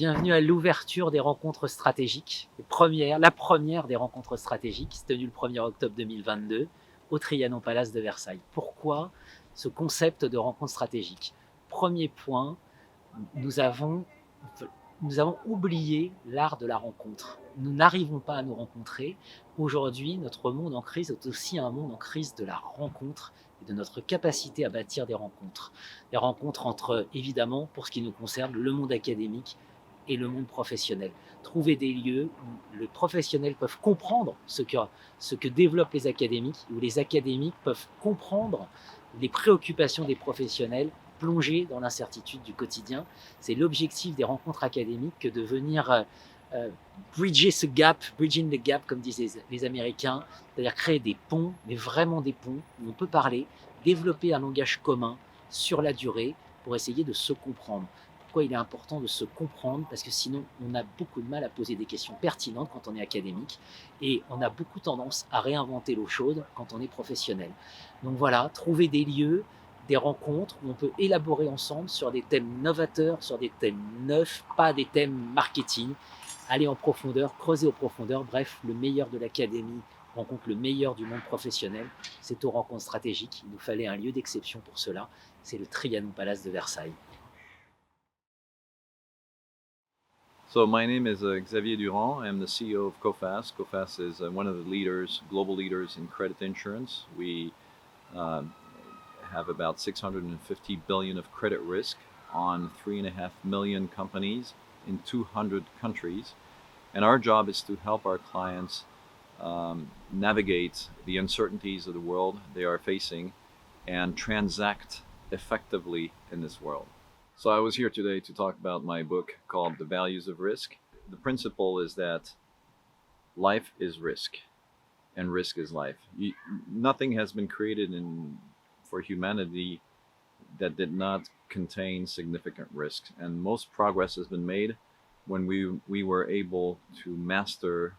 Bienvenue à l'ouverture des rencontres stratégiques, la première des rencontres stratégiques, tenue le 1er octobre 2022 au Trianon Palace de Versailles. Pourquoi ce concept de rencontre stratégique? Premier point, nous avons oublié l'art de la rencontre. Nous n'arrivons pas à nous rencontrer. Aujourd'hui, notre monde en crise est aussi un monde en crise de la rencontre et de notre capacité à bâtir des rencontres. Des rencontres entre, évidemment, pour ce qui nous concerne, le monde académique et le monde professionnel. Trouver des lieux où les professionnels peuvent comprendre ce que développent les académiques, où les académiques peuvent comprendre les préoccupations des professionnels, plongés dans l'incertitude du quotidien. C'est l'objectif des rencontres académiques que de venir bridging the gap, comme disent les Américains, c'est-à-dire créer des ponts, mais vraiment des ponts où on peut parler, développer un langage commun sur la durée pour essayer de se comprendre. Pourquoi il est important de se comprendre? Parce que sinon, on a beaucoup de mal à poser des questions pertinentes quand on est académique et on a beaucoup tendance à réinventer l'eau chaude quand on est professionnel. Donc voilà, trouver des lieux, des rencontres où on peut élaborer ensemble sur des thèmes novateurs, sur des thèmes neufs, pas des thèmes marketing, aller en profondeur, creuser en profondeur, bref, le meilleur de l'académie rencontre le meilleur du monde professionnel. C'est aux rencontres stratégiques. Il nous fallait un lieu d'exception pour cela. C'est le Trianon Palace de Versailles. So my name is Xavier Durand. I'm the CEO of Coface. Coface is one of the leaders, global leaders in credit insurance. We have about 650 billion of credit risk on 3.5 million companies in 200 countries. And our job is to help our clients navigate the uncertainties of the world they are facing and transact effectively in this world. So I was here today to talk about my book called The Values of Risk. The principle is that life is risk and risk is life. Nothing has been created for humanity that did not contain significant risks, and most progress has been made when we were able to master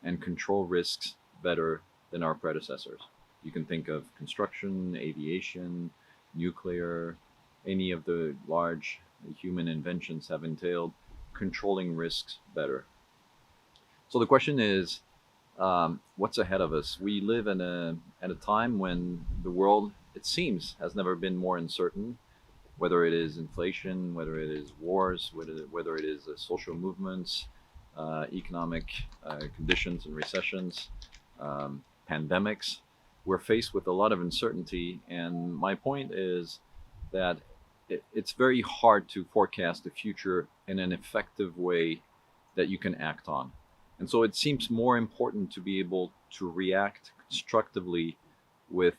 and control risks better than our predecessors. You can think of construction, aviation, nuclear. Any of the large human inventions have entailed controlling risks better. So the question is, what's ahead of us? We live at a time when the world, it seems, has never been more uncertain, whether it is inflation, whether it is wars, whether it is social movements, economic conditions and recessions, pandemics. We're faced with a lot of uncertainty, and my point is that it's very hard to forecast the future in an effective way that you can act on. And so it seems more important to be able to react constructively with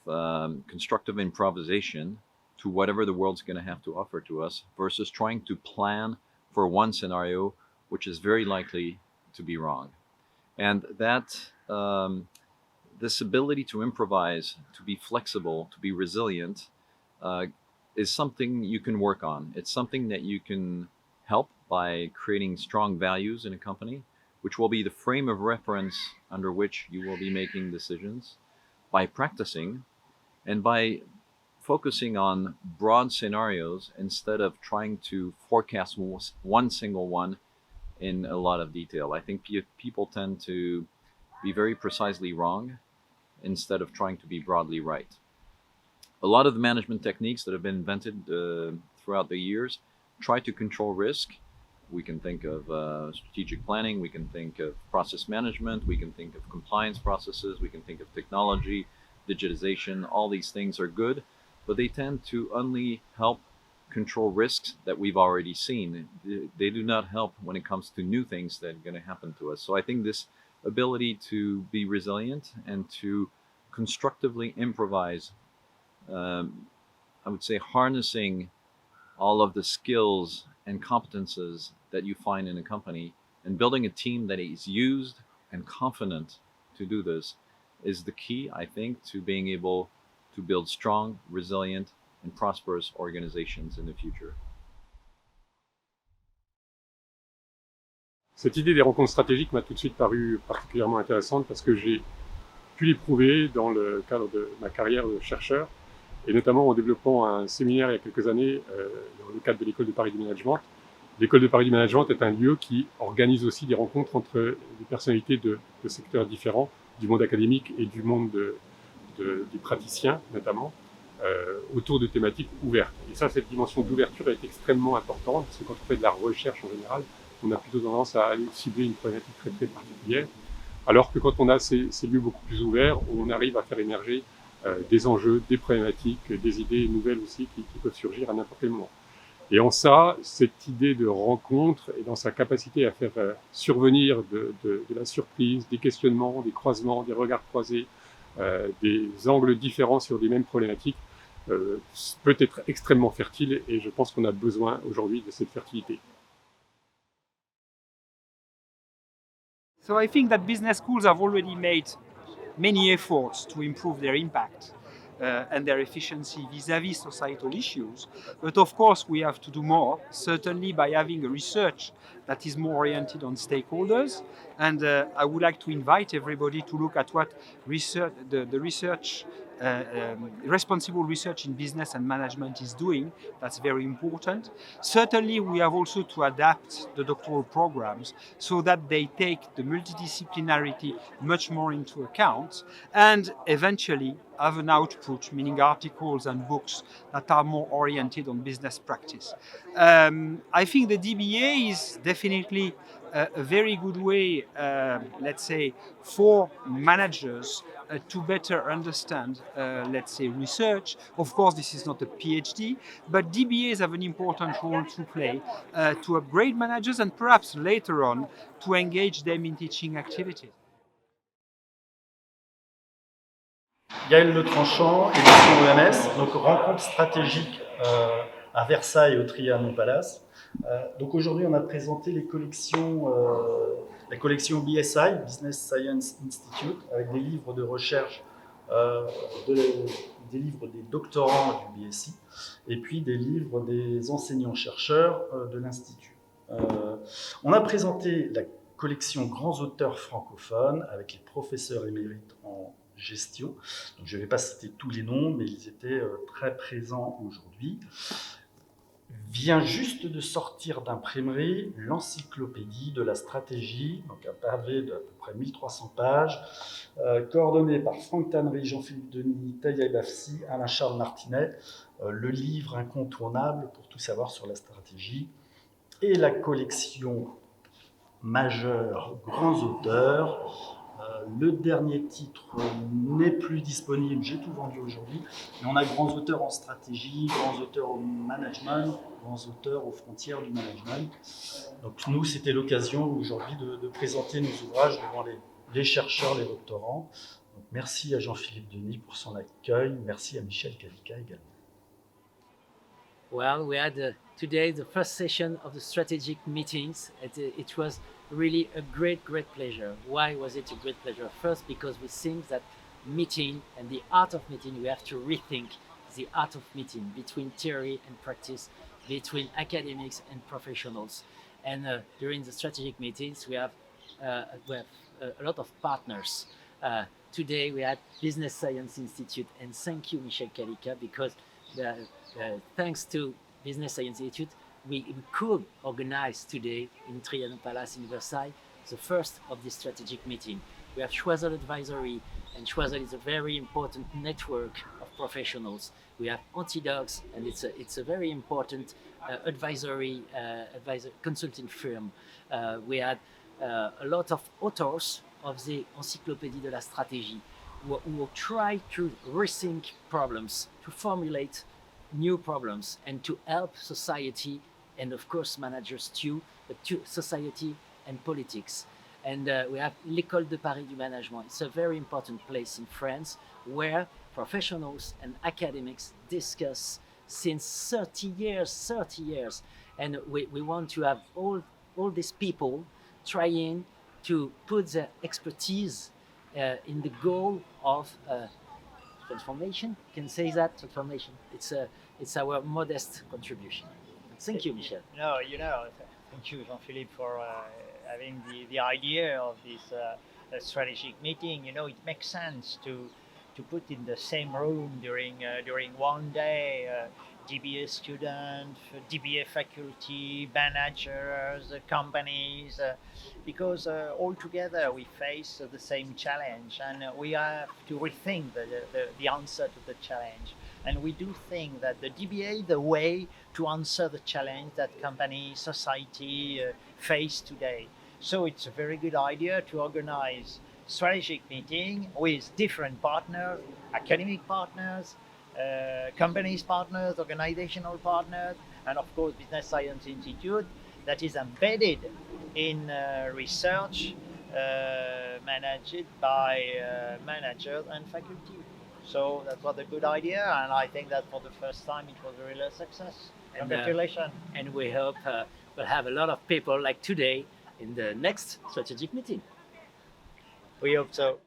constructive improvisation to whatever the world's going to have to offer to us versus trying to plan for one scenario which is very likely to be wrong. And that this ability to improvise, to be flexible, to be resilient, is something you can work on. It's something that you can help by creating strong values in a company, which will be the frame of reference under which you will be making decisions, by practicing, and by focusing on broad scenarios instead of trying to forecast one single one in a lot of detail. I think people tend to be very precisely wrong instead of trying to be broadly right. A lot of the management techniques that have been invented throughout the years try to control risk. We can think of strategic planning, we can think of process management, we can think of compliance processes, we can think of technology, digitization. All these things are good, but they tend to only help control risks that we've already seen. They do not help when it comes to new things that are going to happen to us. So I think this ability to be resilient and to constructively improvise, I would say harnessing all of the skills and competences that you find in a company and building a team that is used and confident to do this is the key, I think, to being able to build strong, resilient, and prosperous organizations in the future. Cette idée des rencontres stratégiques m'a tout de suite paru particulièrement intéressante parce que j'ai pu l'éprouver dans le cadre de ma carrière de chercheur et notamment en développant un séminaire il y a quelques années dans le cadre de l'école de Paris du Management L'école de Paris du Management est un lieu qui organise aussi des rencontres entre des personnalités de secteurs différents, du monde académique et du monde des praticiens notamment, autour de thématiques ouvertes. Et ça, cette dimension d'ouverture est extrêmement importante, parce que quand on fait de la recherche en général, on a plutôt tendance à aller cibler une problématique très très particulière, alors que quand on a ces lieux beaucoup plus ouverts, on arrive à faire émerger des enjeux, des problématiques, des idées nouvelles aussi qui peuvent surgir à n'importe quel moment. Et en ça, cette idée de rencontre et dans sa capacité à faire survenir de la surprise, des questionnements, des croisements, des regards croisés, des angles différents sur des mêmes problématiques, peut être extrêmement fertile, et je pense qu'on a besoin aujourd'hui de cette fertilité. So I think that business schools have already made many efforts to improve their impact and their efficiency vis-à-vis societal issues. But of course, we have to do more, certainly by having a research that is more oriented on stakeholders. And I would like to invite everybody to look at what research, the research, responsible research in business and management is doing. That's very important. Certainly, we have also to adapt the doctoral programs so that they take the multidisciplinarity much more into account, and eventually have an output, meaning articles and books that are more oriented on business practice. I think the DBA is definitely a very good way, let's say, for managers to better understand, let's say, research. Of course, this is not a PhD, but DBAs have an important role to play to upgrade managers and perhaps later on to engage them in teaching activities. Gaël Le Tranchant, édition EMS, donc rencontre stratégique à Versailles au Trianon Palace. Donc aujourd'hui, on a présenté la collection BSI, Business Science Institute, avec des livres de recherche, des livres des doctorants du BSI, et puis des livres des enseignants-chercheurs de l'Institut. On a présenté la collection Grands auteurs francophones avec les professeurs émérites en gestion. Donc, je ne vais pas citer tous les noms, mais ils étaient très présents aujourd'hui. Vient juste de sortir d'imprimerie l'encyclopédie de la stratégie, donc un pavé d'à peu près 1300 pages, coordonné par Franck Tannery, Jean-Philippe Denis, Taïa Bafsi, Alain-Charles Martinet, le livre incontournable pour tout savoir sur la stratégie, et la collection majeure Grands auteurs. Le dernier titre n'est plus disponible, j'ai tout vendu aujourd'hui, mais on a Grands auteurs en stratégie, Grands auteurs au management, Grands auteurs aux frontières du management. Donc nous, c'était l'occasion aujourd'hui de présenter nos ouvrages devant les chercheurs, les doctorants. Donc merci à Jean-Philippe Denis pour son accueil, merci à Michel Calica également. Well, we had today the first session of the strategic meetings. It was really a great pleasure. Why was it a great pleasure? First, because we think that meeting and the art of meeting, we have to rethink the art of meeting between theory and practice, between academics and professionals. And during the strategic meetings, we have a lot of partners. Today we had Business Science Institute, and thank you, Michel Calica, because thanks to Business Science Institute, we could organize today in Trianon Palace in Versailles the first of this strategic meeting. We have Choiseul Advisory, and Choiseul is a very important network of professionals. We have Antidogs, and it's a very important advisory consulting firm. We had a lot of authors of the Encyclopédie de la Stratégie who try to rethink problems, to formulate new problems, and to help society, and of course managers too, but to society and politics. And we have l'École de Paris du Management. It's a very important place in France where professionals and academics discuss since 30 years. And we want to have all these people trying to put their expertise in the goal of transformation. Can say that transformation. It's our modest contribution. Thank you, Michel. No, thank you, Jean-Philippe, for having the idea of this strategic meeting. It makes sense to put in the same room during one day DBA students, DBA faculty, managers, companies, because all together we face the same challenge, and we have to rethink the answer to the challenge. And we do think that the DBA, the way to answer the challenge that company, society face today. So it's a very good idea to organize strategic meeting with different partners, academic partners, companies partners, organizational partners, and of course Business Science Institute that is embedded in research managed by managers and faculty. So that was a good idea, and I think that for the first time it was a real success. Congratulations. And we hope we'll have a lot of people like today in the next strategic meeting. We hope so.